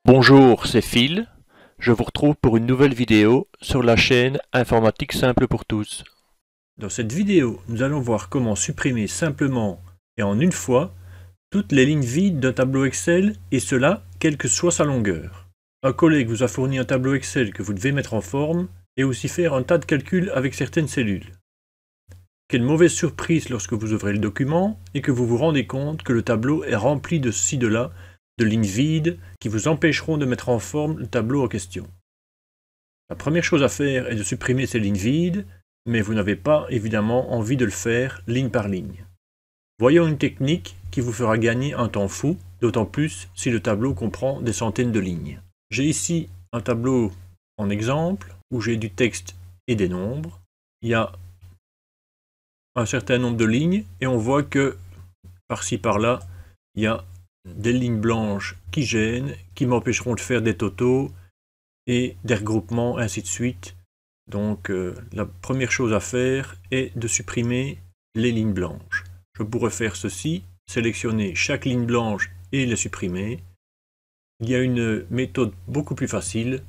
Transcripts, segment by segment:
Bonjour, c'est Phil. Je vous retrouve pour une nouvelle vidéo sur la chaîne Informatique Simple pour tous. Dans cette vidéo, nous allons voir comment supprimer simplement et en une fois toutes les lignes vides d'un tableau Excel, et cela quelle que soit sa longueur. Un collègue vous a fourni un tableau Excel que vous devez mettre en forme et aussi faire un tas de calculs avec certaines cellules. Quelle mauvaise surprise lorsque vous ouvrez le document et que vous vous rendez compte que le tableau est rempli de ci, de là, de lignes vides qui vous empêcheront de mettre en forme le tableau en question. La première chose à faire est de supprimer ces lignes vides, mais vous n'avez pas évidemment envie de le faire ligne par ligne. Voyons une technique qui vous fera gagner un temps fou, d'autant plus si le tableau comprend des centaines de lignes. J'ai ici un tableau en exemple où j'ai du texte et des nombres. Il y a un certain nombre de lignes et on voit que par-ci par-là, il y a des lignes blanches qui gênent, qui m'empêcheront de faire des totaux et des regroupements, ainsi de suite. Donc la première chose à faire est de supprimer les lignes blanches. Je pourrais faire ceci, sélectionner chaque ligne blanche et les supprimer. Il y a une méthode beaucoup plus facile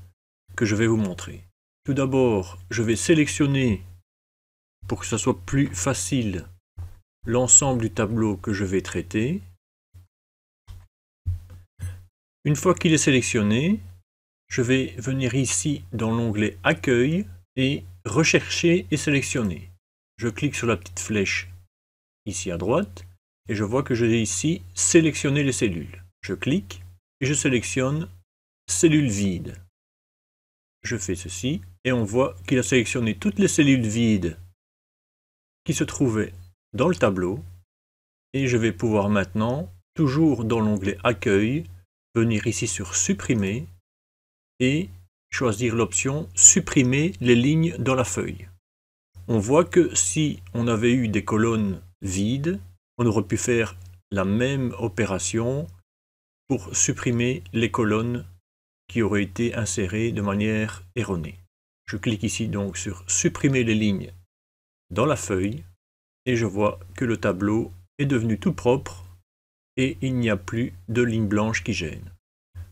que je vais vous montrer. Tout d'abord, je vais sélectionner, pour que ce soit plus facile, l'ensemble du tableau que je vais traiter. Une fois qu'il est sélectionné, je vais venir ici dans l'onglet Accueil et Rechercher et sélectionner. Je clique sur la petite flèche ici à droite et je vois que j'ai ici Sélectionner les cellules. Je clique et je sélectionne Cellules vides. Je fais ceci et on voit qu'il a sélectionné toutes les cellules vides qui se trouvaient dans le tableau et je vais pouvoir maintenant, toujours dans l'onglet Accueil, venir ici sur Supprimer et choisir l'option Supprimer les lignes dans la feuille. On voit que si on avait eu des colonnes vides, on aurait pu faire la même opération pour supprimer les colonnes qui auraient été insérées de manière erronée. Je clique ici donc sur Supprimer les lignes dans la feuille et je vois que le tableau est devenu tout propre et il n'y a plus de lignes blanches qui gênent.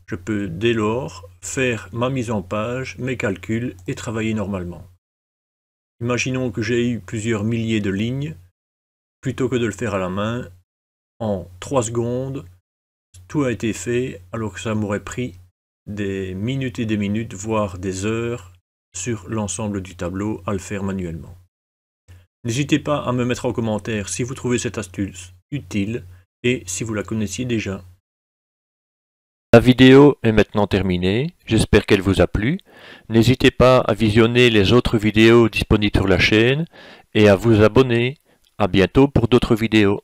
Je peux dès lors faire ma mise en page, mes calculs et travailler normalement. Imaginons que j'ai eu plusieurs milliers de lignes, plutôt que de le faire à la main, en 3 secondes, tout a été fait alors que ça m'aurait pris des minutes et des minutes, voire des heures sur l'ensemble du tableau à le faire manuellement. N'hésitez pas à me mettre en commentaire si vous trouvez cette astuce utile et si vous la connaissiez déjà. La vidéo est maintenant terminée, j'espère qu'elle vous a plu. N'hésitez pas à visionner les autres vidéos disponibles sur la chaîne et à vous abonner. À bientôt pour d'autres vidéos.